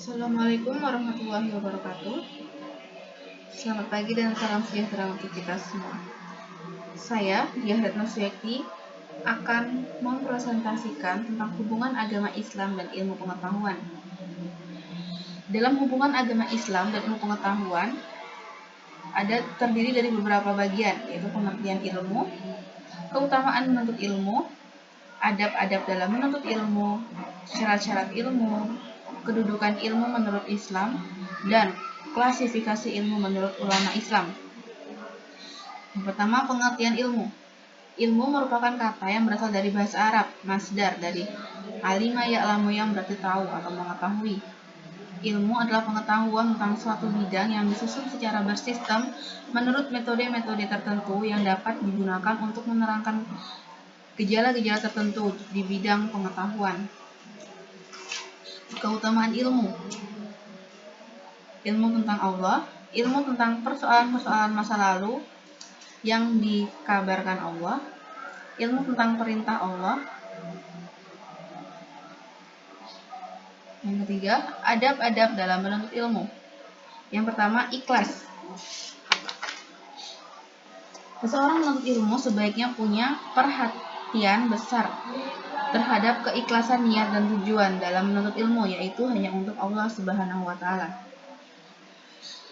Assalamualaikum warahmatullahi wabarakatuh. Selamat pagi dan salam sejahtera untuk kita semua. Saya, Diah Retno Suyakti, akan mempresentasikan tentang hubungan agama Islam dan ilmu pengetahuan. Dalam hubungan agama Islam dan ilmu pengetahuan, terdiri dari beberapa bagian, yaitu pengertian ilmu, keutamaan menuntut ilmu, adab-adab dalam menuntut ilmu, syarat-syarat ilmu, kedudukan ilmu menurut Islam, dan klasifikasi ilmu menurut ulama Islam. Yang pertama, pengertian ilmu. Ilmu merupakan kata yang berasal dari bahasa Arab, masdar dari alima ya'lamu yang berarti tahu atau mengetahui. Ilmu adalah pengetahuan tentang suatu bidang yang disusun secara bersistem menurut metode-metode tertentu yang dapat digunakan untuk menerangkan gejala-gejala tertentu di bidang pengetahuan. Keutamaan ilmu. Ilmu tentang Allah, ilmu tentang persoalan-persoalan masa lalu yang dikabarkan Allah, ilmu tentang perintah Allah. Yang ketiga, adab-adab dalam menuntut ilmu. Yang pertama, ikhlas. Seseorang menuntut ilmu sebaiknya punya perhatian besar terhadap keikhlasan niat dan tujuan dalam menuntut ilmu, yaitu hanya untuk Allah Subhanahu wa Ta'ala.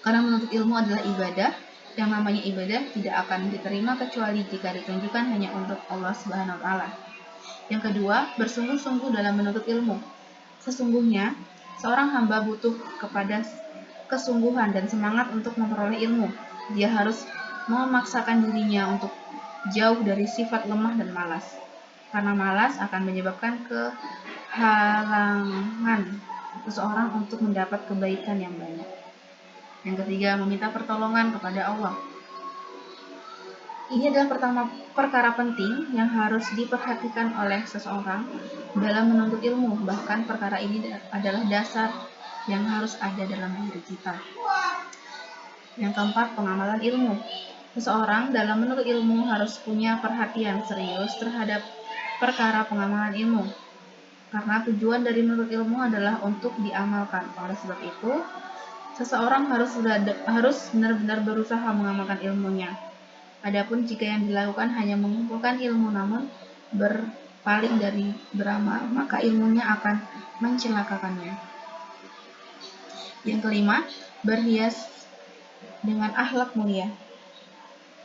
Karena menuntut ilmu adalah ibadah, yang namanya ibadah tidak akan diterima kecuali jika ditunjukkan hanya untuk Allah Subhanahu wa Ta'ala. Yang kedua, bersungguh-sungguh dalam menuntut ilmu. Sesungguhnya, seorang hamba butuh kepada kesungguhan dan semangat untuk memperoleh ilmu. Dia harus memaksakan dirinya untuk jauh dari sifat lemah dan malas. Karena malas akan menyebabkan kehalangan seseorang untuk mendapat kebaikan yang banyak. Yang ketiga, meminta pertolongan kepada Allah. Ini adalah perkara penting yang harus diperhatikan oleh seseorang dalam menuntut ilmu. Bahkan perkara ini adalah dasar yang harus ada dalam diri kita. Yang keempat, pengamalan ilmu. Seseorang dalam menuntut ilmu harus punya perhatian serius terhadap perkara pengamalan ilmu. Karena tujuan dari menuntut ilmu adalah untuk diamalkan. Oleh sebab itu, seseorang harus benar-benar berusaha mengamalkan ilmunya. Adapun jika yang dilakukan hanya mengumpulkan ilmu namun berpaling dari beramal, maka ilmunya akan mencelakakannya. Yang kelima, berhias dengan akhlak mulia.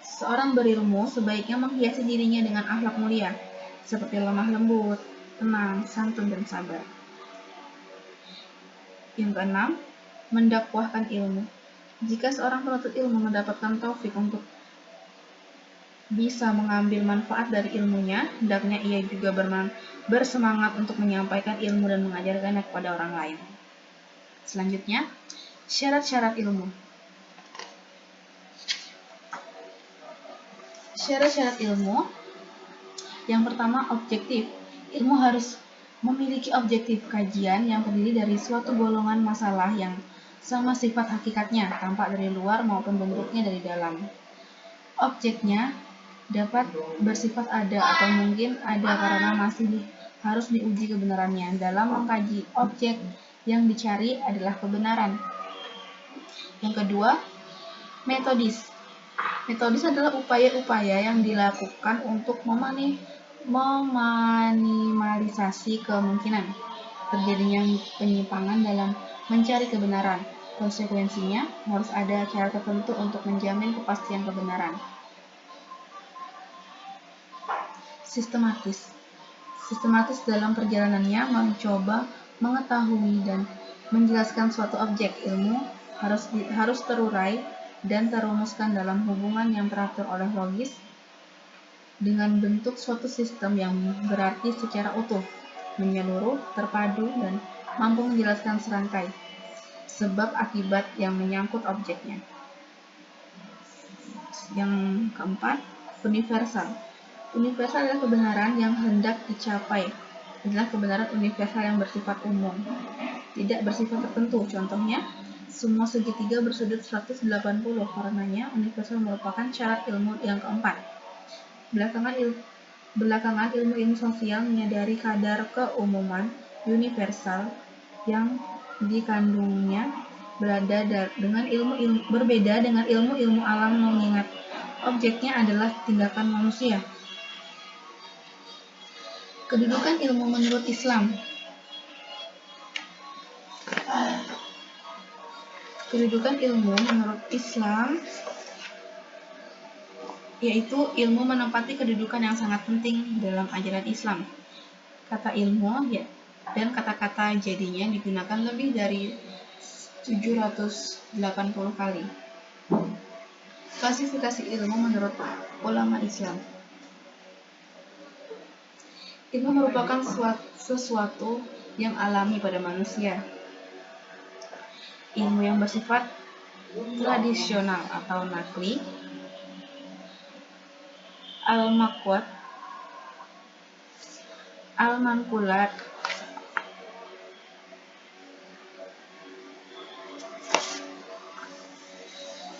Seorang berilmu sebaiknya menghiasi dirinya dengan akhlak mulia, seperti lemah lembut, tenang, santun, dan sabar. Yang keenam, mendakwahkan ilmu. Jika seorang penuntut ilmu mendapatkan taufik untuk bisa mengambil manfaat dari ilmunya, hendaknya ia juga bersemangat untuk menyampaikan ilmu dan mengajarkannya kepada orang lain. Selanjutnya, syarat-syarat ilmu. Syarat-syarat ilmu. Yang pertama, objektif. Ilmu harus memiliki objektif kajian yang terdiri dari suatu golongan masalah yang sama sifat hakikatnya, tampak dari luar maupun bentuknya dari dalam. Objeknya dapat bersifat ada atau mungkin ada karena masih harus diuji kebenarannya. Dalam mengkaji objek yang dicari adalah kebenaran. Yang kedua, metodis. Metodis adalah upaya-upaya yang dilakukan untuk meminimalisasi kemungkinan terjadinya penyimpangan dalam mencari kebenaran. Konsekuensinya, harus ada cara tertentu untuk menjamin kepastian kebenaran. Sistematis dalam perjalanannya mencoba mengetahui dan menjelaskan suatu objek. Ilmu harus terurai dan terumuskan dalam hubungan yang teratur oleh logis dengan bentuk suatu sistem yang berarti secara utuh, menyeluruh, terpadu, dan mampu menjelaskan serangkai sebab akibat yang menyangkut objeknya. Yang keempat, universal. Universal adalah kebenaran yang hendak dicapai. Adalah kebenaran universal yang bersifat umum, tidak bersifat tertentu. Contohnya, semua segitiga bersudut 180. Karenanya, universal merupakan syarat ilmu yang keempat. Belakangan ilmu sosial menyadari kadar keumuman universal yang dikandungnya berbeda dengan ilmu-ilmu alam, mengingat objeknya adalah tindakan manusia. Kedudukan ilmu menurut Islam. Kedudukan ilmu menurut Islam yaitu ilmu menempati kedudukan yang sangat penting dalam ajaran Islam. Kata ilmu dan kata-kata jadinya digunakan lebih dari 780 kali. Klasifikasi ilmu menurut ulama Islam. Ilmu merupakan sesuatu yang alami pada manusia. Ilmu yang bersifat tradisional atau nakli, al-maqwat, al-manqulat,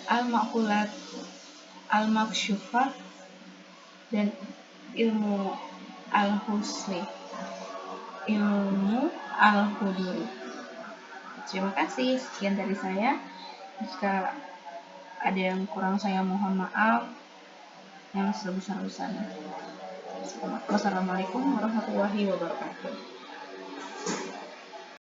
al-maqulat, al-maksyufat, dan ilmu al-husli, ilmu al-huduri. Terima kasih, sekian dari saya. Jika ada yang kurang, saya mohon maaf yang sebesar-besarnya. Wassalamualaikum warahmatullahi wabarakatuh.